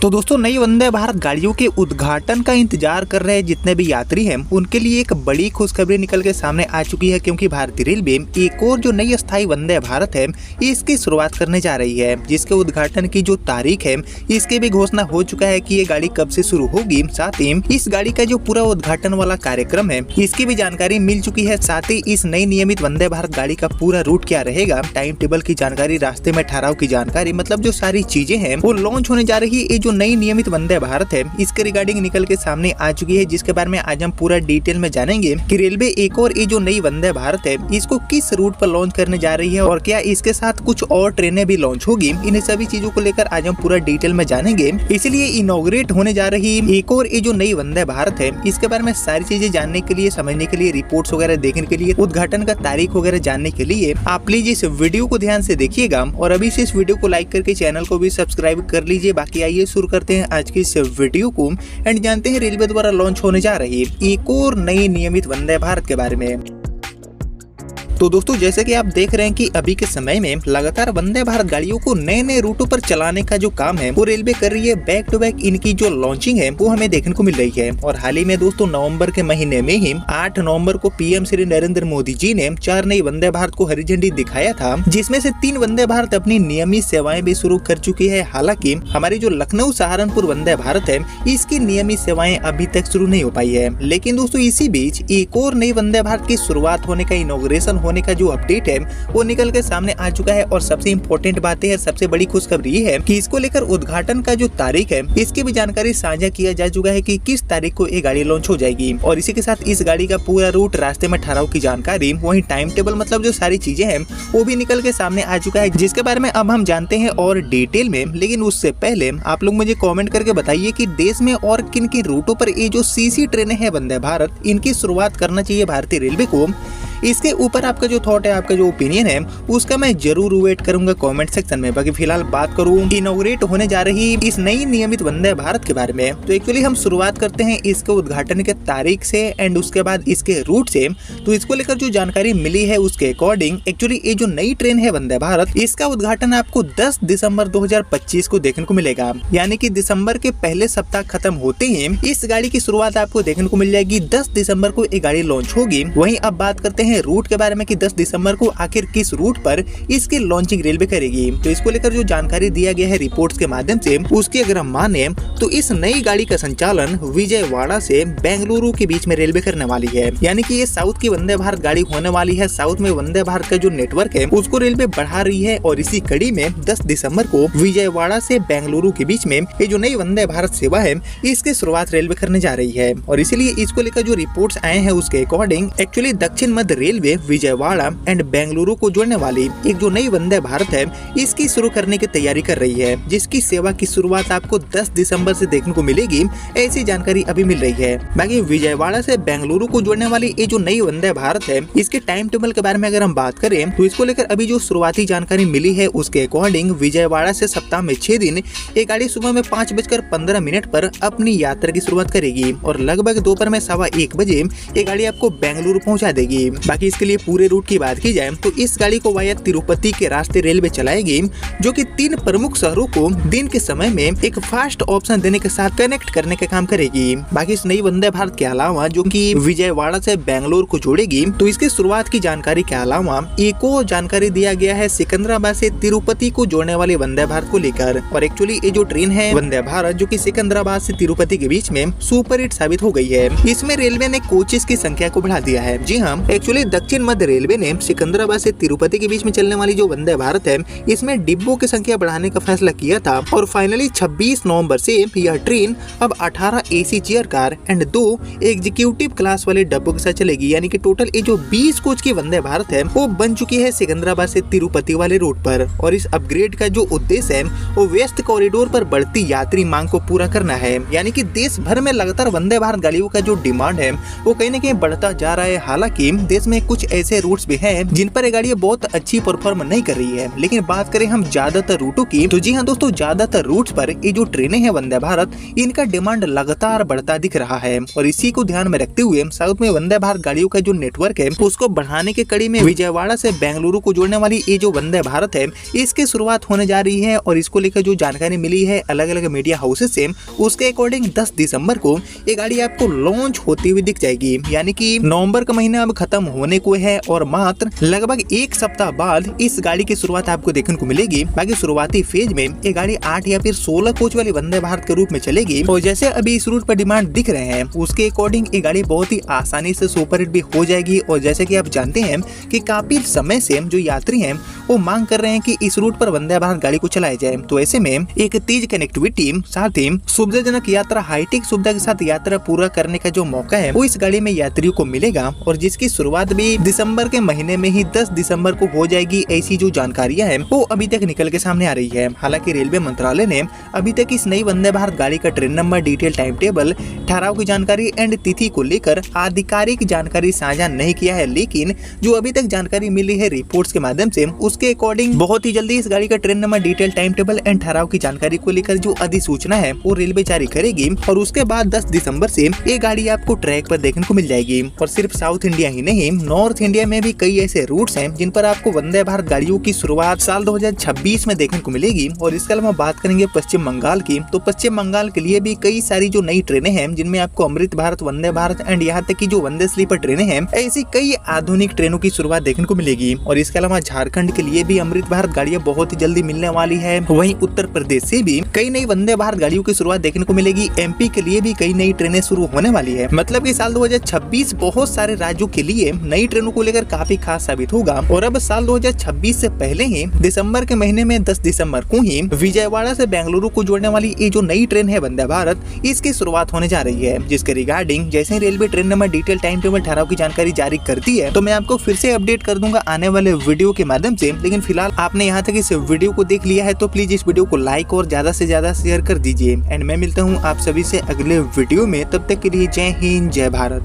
तो दोस्तों नई वंदे भारत गाड़ियों के उद्घाटन का इंतजार कर रहे जितने भी यात्री हैं उनके लिए एक बड़ी खुशखबरी निकल के सामने आ चुकी है, क्योंकि भारतीय रेलवे एक और जो नई अस्थायी वंदे भारत है इसकी शुरुआत करने जा रही है, जिसके उद्घाटन की जो तारीख है इसकी भी घोषणा हो चुका है कि ये गाड़ी कब से शुरू होगी। साथ ही इस गाड़ी का जो पूरा उद्घाटन वाला कार्यक्रम है इसकी भी जानकारी मिल चुकी है। साथ ही इस नई नियमित वंदे भारत गाड़ी का पूरा रूट क्या रहेगा, टाइम टेबल की जानकारी, रास्ते में ठहराव की जानकारी, मतलब जो सारी चीजें हैं वो लॉन्च होने जा रही है। जो नई नियमित वंदे भारत है इसके रिगार्डिंग निकल के सामने आ चुकी है, जिसके बारे में आज हम पूरा डिटेल में जानेंगे कि रेलवे एक और ये जो नई वंदे भारत है इसको किस रूट पर लॉन्च करने जा रही है और क्या इसके साथ कुछ और ट्रेनें भी लॉन्च होगी। इन सभी चीजों को लेकर आज हम पूरा डिटेल में जानेंगे। इसीलिए इनॉग्रेट होने जा रही एक और ये जो नई वंदे भारत है इसके बारे में सारी चीजें जानने के लिए, समझने के लिए, रिपोर्ट्स वगैरह देखने के लिए, उद्घाटन का तारीख वगैरह जानने के लिए आप प्लीज इस वीडियो को ध्यान से देखिएगा और अभी से इस वीडियो को लाइक करके चैनल को भी सब्सक्राइब कर लीजिए। बाकी आइए शुरू करते हैं आज की इस वीडियो को एंड जानते हैं रेलवे द्वारा लॉन्च होने जा रही एक और नई नियमित वंदे भारत के बारे में। तो दोस्तों जैसे कि आप देख रहे हैं कि अभी के समय में लगातार वंदे भारत गाड़ियों को नए नए रूटों पर चलाने का जो काम है वो रेलवे कर रही है। बैक टू बैक इनकी जो लॉन्चिंग है वो हमें देखने को मिल रही है और हाल ही में दोस्तों नवंबर के महीने में ही 8 नवंबर को पीएम श्री नरेंद्र मोदी जी ने 4 नई वंदे भारत को हरी झंडी दिखाया था, जिसमें से 3 वंदे भारत अपनी नियमित सेवाएं भी शुरू कर चुकी है। हालांकि हमारी जो लखनऊ सहारनपुर वंदे भारत है इसकी नियमित सेवाएं अभी तक शुरू नहीं हो पाई है। लेकिन दोस्तों इसी बीच एक और नई वंदे भारत की शुरुआत होने का, इनॉग्रेशन होने का जो अपडेट है वो निकल के सामने आ चुका है और सबसे इम्पोर्टेंट बात है, सबसे बड़ी खुशखबरी ये है कि इसको लेकर उद्घाटन का जो तारीख है इसकी भी जानकारी साझा किया जा चुका है कि किस तारीख को ये गाड़ी लॉन्च हो जाएगी। और इसी के साथ इस गाड़ी का पूरा रूट, रास्ते में ठहराव की जानकारी, वही टाइम टेबल, मतलब जो सारी चीजें हैं वो भी निकल के सामने आ चुका है, जिसके बारे में अब हम जानते हैं और डिटेल में। लेकिन उससे पहले आप लोग मुझे कॉमेंट करके बताइए कि देश में और किन किन रूटों पर ये जो सीसी ट्रेनें हैं वंदे भारत, इनकी शुरुआत करना चाहिए भारतीय रेलवे को। इसके ऊपर आपका जो थॉट है, आपका जो ओपिनियन है उसका मैं जरूर वेट करूंगा कमेंट सेक्शन में। बाकी फिलहाल बात करूं इनॉग्रेट होने जा रही इस नई नियमित वंदे भारत के बारे में, तो एक्चुअली हम शुरुआत करते हैं इसके उद्घाटन के तारीख से एंड उसके बाद इसके रूट से। तो इसको लेकर जो जानकारी मिली है उसके अकॉर्डिंग एक्चुअली ये जो नई ट्रेन है वंदे भारत, इसका उद्घाटन आपको 10 दिसंबर 2025 को देखने को मिलेगा, यानी कि दिसंबर के पहले सप्ताह खत्म होते ही इस गाड़ी की शुरुआत आपको देखने को मिल जाएगी। 10 दिसंबर को ये गाड़ी लॉन्च होगी। वहीं अब बात करते हैं रूट के बारे में कि 10 दिसंबर को आखिर किस रूट पर इसकी लॉन्चिंग रेलवे करेगी। तो इसको लेकर जो जानकारी दिया गया है रिपोर्ट्स के माध्यम से, उसकी अगर हम माने तो इस नई गाड़ी का संचालन विजयवाड़ा से बेंगलुरु के बीच में रेलवे करने वाली है, यानी कि ये साउथ की वंदे भारत गाड़ी होने वाली है। साउथ में वंदे भारत का जो नेटवर्क है उसको रेलवे बढ़ा रही है और इसी कड़ी में 10 दिसंबर को विजयवाड़ा से बेंगलुरु के बीच में ये जो नई वंदे भारत सेवा है इसकी शुरुआत रेलवे करने जा रही है। और इसीलिए इसको लेकर जो रिपोर्ट्स आए हैं उसके अकॉर्डिंग एक्चुअली दक्षिण मध्य रेलवे विजयवाड़ा एंड बेंगलुरु को जोड़ने वाली एक जो नई वंदे भारत है इसकी शुरू करने की तैयारी कर रही है, जिसकी सेवा की शुरुआत आपको 10 दिसंबर से देखने को मिलेगी, ऐसी जानकारी अभी मिल रही है। बाकी विजयवाड़ा से बेंगलुरु को जोड़ने वाली ये जो नई वंदे भारत है इसके टाइम टेबल के बारे में अगर हम बात करें तो इसको लेकर अभी जो शुरुआती जानकारी मिली है उसके अकॉर्डिंग विजयवाड़ा से सप्ताह में 6 दिन ये गाड़ी सुबह में 5:15 पर अपनी यात्रा की शुरुआत करेगी और लगभग दोपहर में 1:15 बजे ये गाड़ी आपको बेंगलुरु पहुंचा देगी। बाकी इसके लिए पूरे रूट की बात की जाए तो इस गाड़ी को वाया तिरुपति के रास्ते रेलवे चलाएगी, जो कि 3 प्रमुख शहरों को दिन के समय में एक फास्ट ऑप्शन देने के साथ कनेक्ट करने का काम करेगी। बाकी इस नई वंदे भारत के अलावा जो कि विजयवाड़ा से बेंगलुरु को जोड़ेगी, तो इसकी शुरुआत की जानकारी के अलावा एक और जानकारी दिया गया है सिकंदराबाद से तिरुपति को जोड़ने वाले वंदे भारत को लेकर। और एक्चुअली ये जो ट्रेन है वंदे भारत जो कि सिकंदराबाद से तिरुपति के बीच में सुपर हिट साबित हो गई है। इसमें रेलवे ने कोचेस की संख्या को बढ़ा दिया है। जी हाँ, एक्चुअली दक्षिण मध्य रेलवे ने सिकंदराबाद से तिरुपति के बीच में चलने वाली जो वंदे भारत है इसमें डिब्बों की संख्या बढ़ाने का फैसला किया था और फाइनली 26 नवंबर से यह ट्रेन अब 18 AC chair car and 2 executive class वाले डब्बों के साथ चलेगी, यानी कि टोटल ये जो 20 कोच की वंदे भारत है वो बन चुकी है सिकंदराबाद से तिरुपति वाले रूट पर। और इस अपग्रेड का जो उद्देश्य है वो वेस्ट कॉरिडोर पर बढ़ती यात्री मांग को पूरा करना है, यानी कि देश भर में लगातार वंदे भारत गाड़ियों का जो डिमांड है वो कहीं न कहीं बढ़ता जा रहा है। हालांकि देश पास में कुछ ऐसे रूट्स भी हैं जिन पर ये गाड़ी बहुत अच्छी परफॉर्म नहीं कर रही है। लेकिन बात करें हम ज्यादातर रूटों की, तो जी हाँ दोस्तों, ज्यादातर रूट्स पर ये जो ट्रेनें हैं वंदे भारत, इनका डिमांड लगातार बढ़ता दिख रहा है। और इसी को ध्यान में रखते हुए साउथ में वंदे भारत गाड़ियों का जो नेटवर्क है उसको बढ़ाने के कड़ी में विजयवाड़ा से बेंगलुरु को जोड़ने वाली ये जो वंदे भारत है, इसकी शुरुआत होने जा रही है। और इसको लेकर जो जानकारी मिली है अलग अलग मीडिया हाउसेस से, उसके अकॉर्डिंग 10 दिसंबर को ये गाड़ी आपको लॉन्च होती हुई दिख जाएगी। यानी कि नवंबर का महीना अब खत्म होने को है और मात्र लगभग एक सप्ताह बाद इस गाड़ी की शुरुआत आपको देखने को मिलेगी। बाकी शुरुआती फेज में ये गाड़ी 8 या फिर 16 कोच वाली वंदे भारत के रूप में चलेगी। और जैसे अभी इस रूट पर डिमांड दिख रहे हैं उसके अकॉर्डिंग ये गाड़ी बहुत ही आसानी से सुपरहिट भी हो जाएगी। और जैसे कि आप जानते हैं कि काफी समय से जो यात्री हैं वो मांग कर रहे हैं कि इस रूट पर वंदे भारत गाड़ी को चलाया जाए। तो ऐसे में एक तेज कनेक्टिविटी, साथ ही सुविधाजनक यात्रा, हाईटेक सुविधा के साथ यात्रा पूरा करने का जो मौका है वो इस गाड़ी में यात्रियों को मिलेगा। और जिसकी शुरुआत भी दिसंबर के महीने में ही 10 दिसंबर को हो जाएगी, ऐसी जो जानकारियां हैं वो अभी तक निकल के सामने आ रही है। हालांकि रेलवे मंत्रालय ने अभी तक इस नई वंदे भारत गाड़ी का train number, detail time table, ठहराव की जानकारी एंड तिथि को लेकर आधिकारिक जानकारी साझा नहीं किया है। लेकिन जो अभी तक जानकारी मिली है रिपोर्ट्स के माध्यम से, उसके अकॉर्डिंग बहुत ही जल्दी इस गाड़ी का train number, detail time table and ठहराव की जानकारी को लेकर जो अधिसूचना है वो रेलवे जारी करेगी। और उसके बाद 10 दिसंबर से ये गाड़ी आपको ट्रैक पर देखने को मिल जाएगी। और सिर्फ साउथ इंडिया ही नहीं, नॉर्थ इंडिया में भी कई ऐसे रूट्स हैं जिन पर आपको वंदे भारत गाड़ियों की शुरुआत साल 2026 में देखने को मिलेगी। और इसके अलावा बात करेंगे पश्चिम बंगाल की, तो पश्चिम बंगाल के लिए भी कई सारी जो नई ट्रेनें हैं जिनमें आपको अमृत भारत, वंदे भारत एंड यहाँ तक की जो वंदे स्लीपर ट्रेनें हैं, ऐसी कई आधुनिक ट्रेनों की शुरुआत देखने को मिलेगी। और इसके अलावा झारखंड के लिए भी अमृत भारत गाड़ियां बहुत ही जल्दी मिलने वाली है। वहीं उत्तर प्रदेश से भी कई नई वंदे भारत गाड़ियों की शुरुआत देखने को मिलेगी। एमपी के लिए भी कई नई ट्रेनें शुरू होने वाली है। मतलब कि साल 2026 बहुत सारे राज्यों के लिए नई ट्रेनों को लेकर काफी खास साबित होगा। और अब साल 2026 से पहले ही दिसंबर के महीने में 10 दिसंबर को ही विजयवाड़ा से बेंगलुरु को जोड़ने वाली ये जो नई ट्रेन है वंदे भारत, इसकी शुरुआत होने जा रही है। जिसके रिगार्डिंग जैसे ही railway train number, detail time table, ठहराव की जानकारी जारी करती है तो मैं आपको फिर से अपडेट कर दूंगा आने वाले वीडियो के माध्यम से। लेकिन फिलहाल आपने यहाँ तक इस वीडियो को देख लिया है तो प्लीज इस वीडियो को लाइक और ज्यादा से ज्यादा शेयर कर दीजिए। एंड मैं मिलता हूँ आप सभी से अगले वीडियो में, तब तक के लिए जय हिंद, जय भारत।